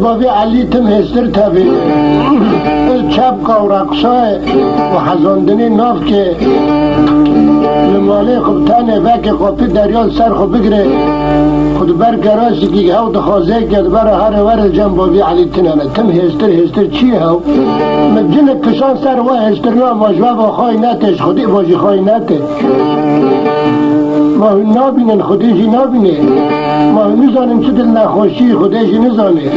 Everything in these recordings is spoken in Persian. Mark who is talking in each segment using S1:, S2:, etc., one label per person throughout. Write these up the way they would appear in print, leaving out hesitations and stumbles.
S1: بابی علی تم هستر تابی چپ قورقصای و حزاندنی ناف که نماله خوب تنه وکی خوبی دریال سر خوب بگره خود بر گراسی که هاو دخوازه کرد برا هر ور جنب بابی علی تنانه تم هستر چی هاو مجنه کشان سر و هستر نا مجواب خواهی نتش خودی باجی خواهی نتش ما نابینن خودشی نابینه ما میزانیم چه دل نخوشی خودشی نزانه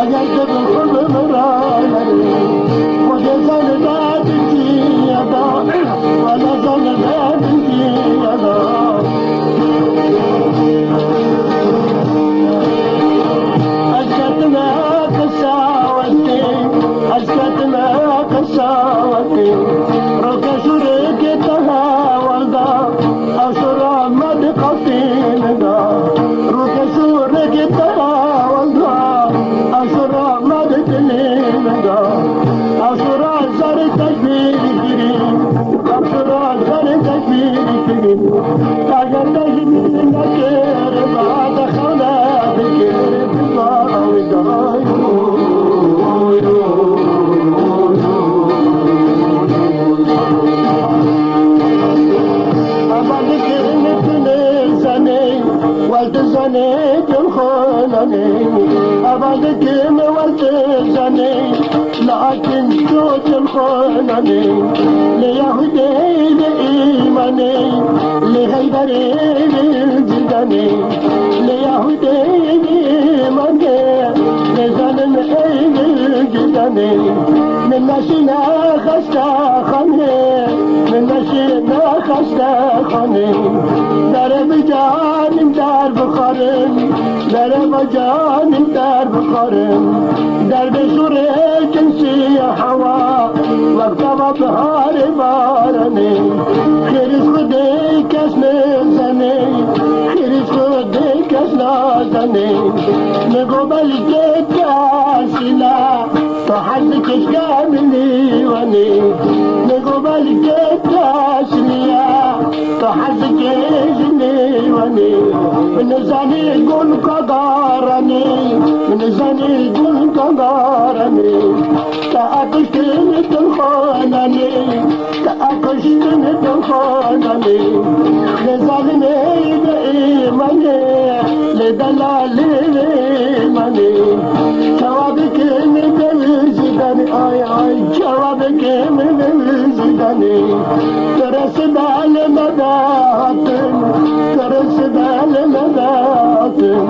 S1: اگر که بخون مرانه خود زن دادی یادا ولا زن دادی یادا اشکتنا قساوتی اشکتنا قساوتی روکا شوره که تها والدا اشور آمد قطین دا روکا شوره که تها والدا اشور آمد دلین دا اشور زر تکبیر کریم اشور زر تکبیر کریم اگر تکبیر نکر بعد خانه بکر بزاوی دایو والتزني الخلاني أبعد كلمة والتزني لكن صوت الخلاني ليهودي لإيماني لغيبري للجدني ليهودي لإيماني لزلم للجدني من نشينا خستا خاني من نشينا خستا خاني در بجانم در بخارم در بجانم در بخارم در بشور جنسی هوا وقت بهار بارنی خیرش خودی کس نزنی خیرش خودی کس نزنی نگو بلکه کسیلا تو حد کشگاه میلیونی نگو بلکه کسیلا تو حد کشنیونی من زنی گل کدارنی من زنی گل کدارنی تا اکشتن دلخاننی تا اکشتن دلخاننی لزلمی ایمانی لدلالی ایمانی جواب کمی دلزیدنی آی آی جواب کمی دلزیدنی ترس دل مداتم ترس دل مداتم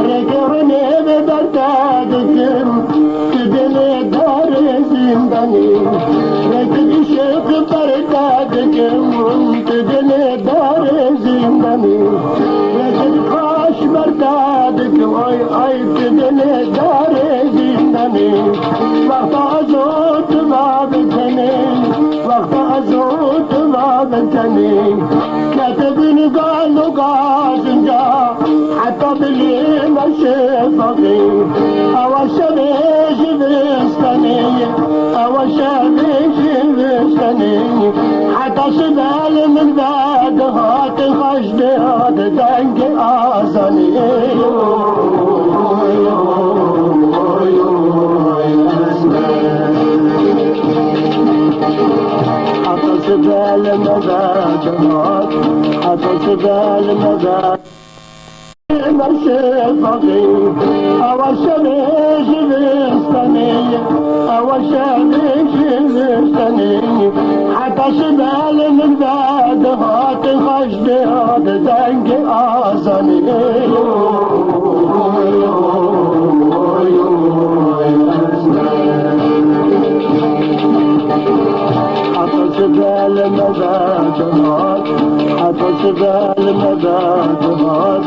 S1: رگرنی به دردادکم که دل دار زندانی رگی شق بردادکم که دل دار زندانی رگی خاش بردادکم آی آی که دل دار زندانی وقت ازود ما بکنی وقت ازود ما بکنی كاتبني قالوا قاسنجا حتى بلي مشفقي اوشبيش بستني اوشبيش بستني حتى شبال من بعد هات خشد هات دنك آساني حتى شبال مذاكرات حتى شبال مذاكرات مرشفقي اوشبيش بستني اوشبيش بستني حتى شبال من بعد هات خشد هات دنك آساني شبال مذاكرات حتى شبال مذاكرات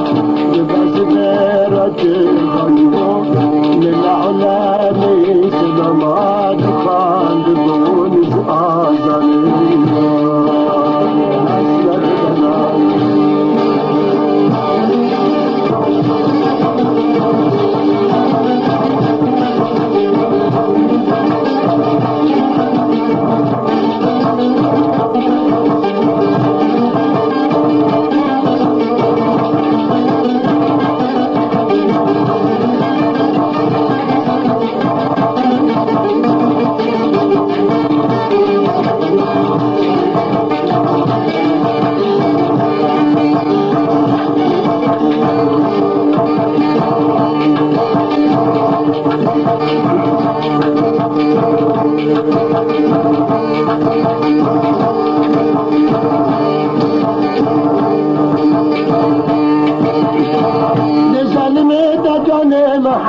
S1: لباس غيرك الغيوم للعلامي سلامات خالدون آزالين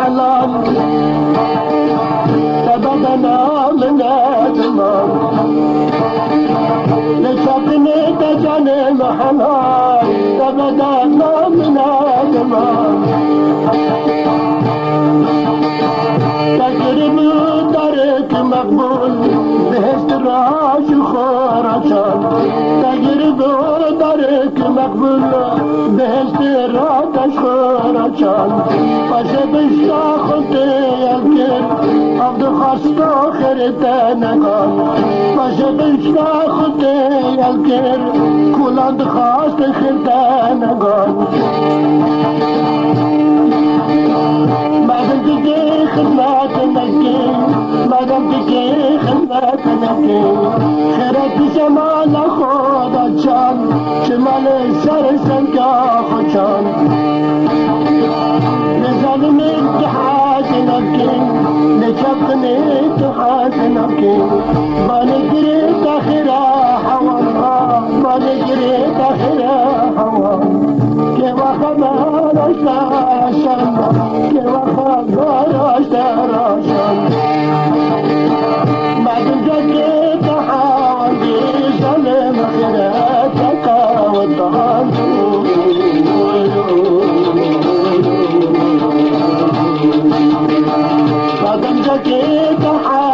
S1: حلال تبدنا من الزمان لشقني تجاني محنان تبدنا من الزمان تجرب طريق مقبول بهشت راش خراشان تجرب طريق مقبول بهشت راش خراشان باشه بشتاخت الكر عبد خست آخر تنگان باشه بشتاخت الكر کلاند خست خر تنگان مادم دیگه خدمت نکی مادم دیگه خدمت نکی خیرت شمال خدا چان شمال سر سنگا خوشان نظالم اتحاد نکی نشبني اتحاد نکی بانگری تخیرا حوان بانگری تخیرا حوان که وقت مالاش دارشان که وقت داراش دارشان بعد جاکی تحاول ظلم خیرت تقاوتان بعد جاکی تحاول